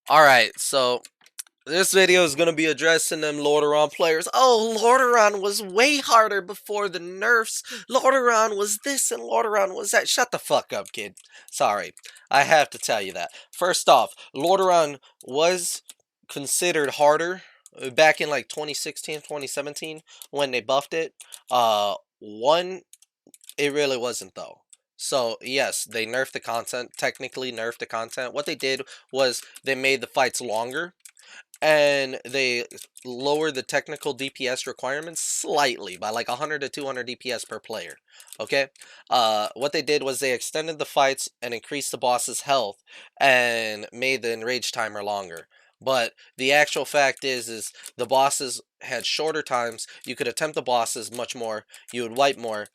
Alright, so this video is going to be addressing them Lordaeron players. Oh, Lordaeron was way harder before the nerfs. Lordaeron was this and Lordaeron was that. Shut the fuck up, kid. Sorry. I have to tell you that. First off, Lordaeron was considered harder back in like 2016, 2017 when they buffed it. One, it really wasn't though. So yes, they nerfed the content, technically nerfed the content. What they did was they made the fights longer and they lowered the technical DPS requirements slightly by like 100 to 200 DPS per player. Okay, what they did was they extended the fights and increased the boss's health and made the enrage timer longer. But the actual fact is the bosses had shorter times. You could attempt the bosses much more. You would wipe more,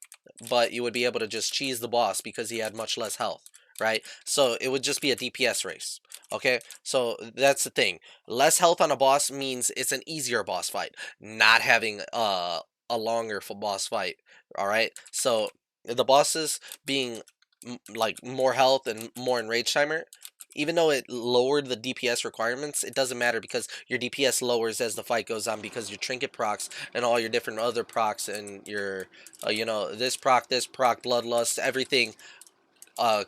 but you would be able to just cheese the boss because he had much less health. Right? So it would just be a DPS race. Okay, so that's the thing. Less health on a boss means it's an easier boss fight. Not having a longer boss fight. All right. So the bosses being like more health and more enrage timer. Even though it lowered the DPS requirements, it doesn't matter because your DPS lowers as the fight goes on because your trinket procs and all your different other procs and your, this proc, bloodlust, everything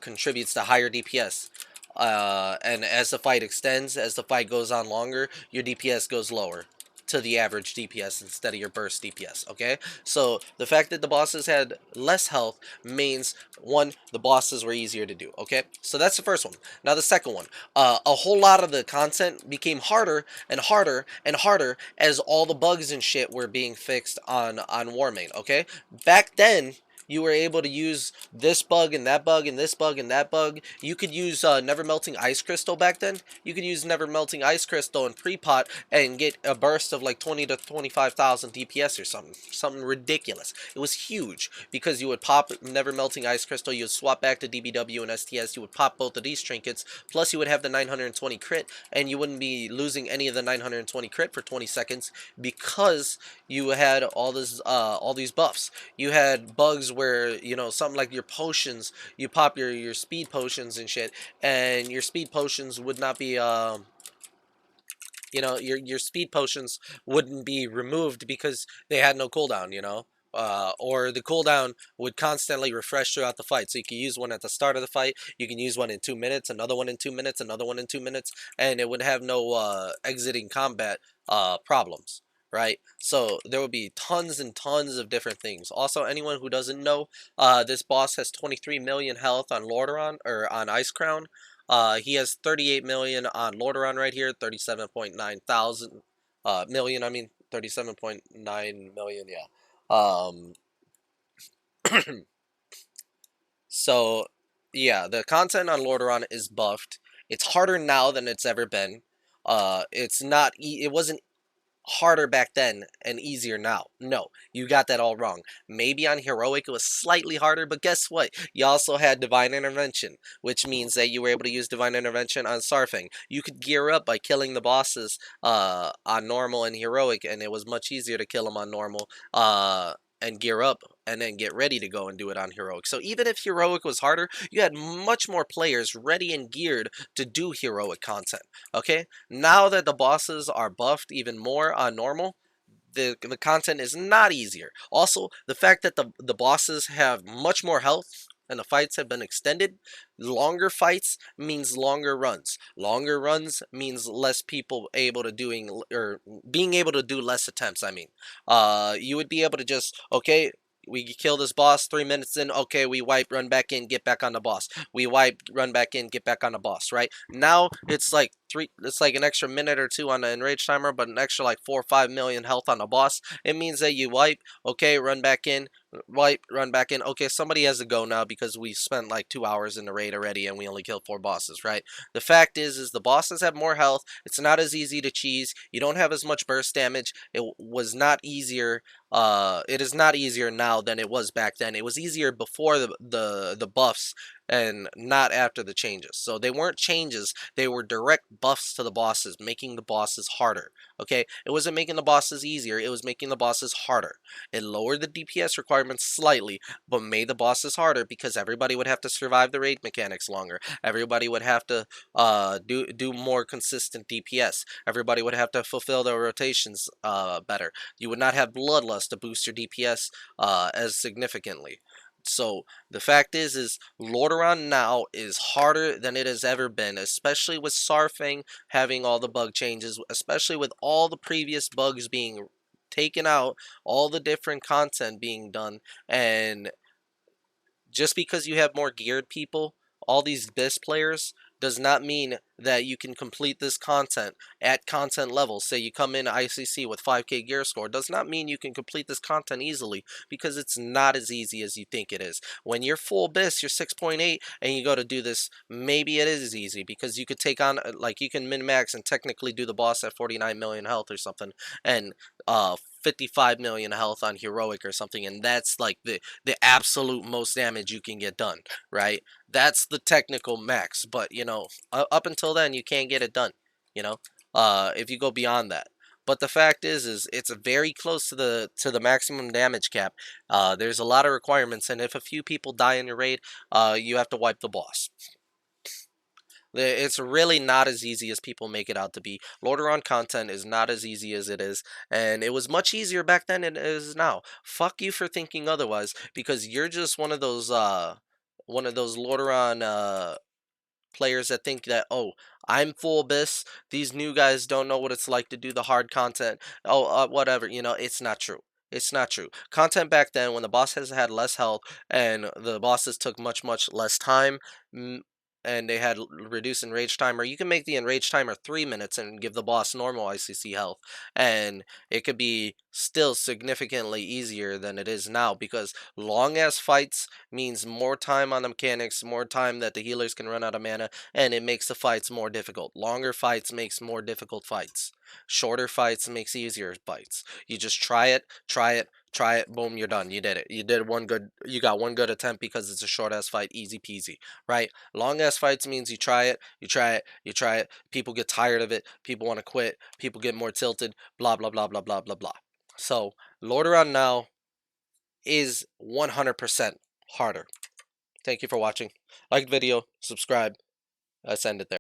contributes to higher DPS. And as the fight extends, as the fight goes on longer, your DPS goes lower to the average DPS instead of your burst DPS. Okay, so the fact that the bosses had less health means one, the bosses were easier to do. Okay, so that's the first one. Now the second one, a whole lot of the content became harder and harder and harder as all the bugs and shit were being fixed on Warmane. Okay, back then you were able to use this bug and that bug and this bug and that bug. You could use Never Melting Ice Crystal back then. You could use Never Melting Ice Crystal in pre-pot and get a burst of like 20 to 25,000 DPS or something. Something ridiculous. It was huge because you would pop Never Melting Ice Crystal, you would swap back to DBW and STS, you would pop both of these trinkets, plus you would have the 920 crit, and you wouldn't be losing any of the 920 crit for 20 seconds because you had all these buffs. You had bugs where, something like your potions, you pop your speed potions and shit, and your speed potions would not be your speed potions wouldn't be removed because they had no cooldown. Or the cooldown would constantly refresh throughout the fight. So you can use one at the start of the fight, you can use one in 2 minutes, another one in 2 minutes, another one in 2 minutes, and it would have no exiting combat problems. Right, so there would be tons and tons of different things. Also, anyone who doesn't know, this boss has 23 million health on Lordaeron or on Icecrown. He has 38 million on Lordaeron right here, 37.9 thousand million. I mean, 37.9 million. Yeah. Um. So, yeah, the content on Lordaeron is buffed. It's harder now than it's ever been. It's not. It wasn't harder back then and easier now. No, you got that all wrong. Maybe on Heroic it was slightly harder, but guess what? You also had Divine Intervention, which means that you were able to use Divine Intervention on Sarfang. You could gear up by killing the bosses on normal and Heroic, and it was much easier to kill them on normal and gear up and then get ready to go and do it on Heroic. So even if Heroic was harder, you had much more players ready and geared to do Heroic content. Okay, now that the bosses are buffed even more on normal, the content is not easier. Also, the fact that the bosses have much more health and the fights have been extended, longer fights means longer runs. Longer runs means less people able to doing or being able to do less attempts. I mean, you would be able to just okay. We kill this boss 3 minutes in. Okay, we wipe, run back in, get back on the boss. We wipe, run back in, get back on the boss. Right now, it's like three. It's like an extra minute or two on the enrage timer, but an extra like 4 or 5 million health on the boss. It means that you wipe. Okay, run back in, wipe, run back in. Okay, somebody has to go now because we spent like 2 hours in the raid already and we only killed 4 bosses. Right. The fact is the bosses have more health. It's not as easy to cheese. You don't have as much burst damage. It was not easier. It is not easier now than it was back then. It was easier before the buffs and not after the changes. So they weren't changes, they were direct buffs to the bosses, making the bosses harder. Okay, it wasn't making the bosses easier, it was making the bosses harder. It lowered the DPS requirements slightly, but made the bosses harder because everybody would have to survive the raid mechanics longer. Everybody would have to do more consistent DPS. Everybody would have to fulfill their rotations better. You would not have bloodlust to boost your DPS as significantly. So the fact is Lordaeron now is harder than it has ever been, especially with Sarfang having all the bug changes, especially with all the previous bugs being taken out, all the different content being done, and just because you have more geared people, all these BIS players, does not mean that you can complete this content at content level. Say you come in ICC with 5k gear score, does not mean you can complete this content easily, because it's not as easy as you think it is. When you're full BIS, you're 6.8, and you go to do this, maybe it is easy, because you could take on, like, you can min-max and technically do the boss at 49 million health or something, and 55 million health on heroic or something, and that's like the absolute most damage you can get done, right? That's the technical max, but you know, up until then you can't get it done, you know, if you go beyond that. But the fact is it's very close to the maximum damage cap. There's a lot of requirements, and if a few people die in your raid, you have to wipe the boss. It's really not as easy as people make it out to be. Lordaeron content is not as easy as it is, and it was much easier back then than it is now. Fuck you for thinking otherwise, because you're just one of those Lordaeron players that think that, oh, I'm full abyss, these new guys don't know what it's like to do the hard content, oh, whatever, you know. It's not true. It's not true. Content back then, when the boss has had less health and the bosses took much less time, and they had reduced enrage timer, you can make the enrage timer 3 minutes and give the boss normal ICC health, and it could be still significantly easier than it is now, because long ass fights means more time on the mechanics, more time that the healers can run out of mana, and it makes the fights more difficult. Longer fights makes more difficult fights. Shorter fights makes easier fights. You just try it, boom, you're done. You did it. You got one good attempt because it's a short ass fight, easy peasy, right? Long ass fights means you try it, people get tired of it, people want to quit, people get more tilted, blah blah blah blah blah blah blah. So Lordaeron now is 100% harder. Thank you for watching. Like the video, subscribe. I send it there.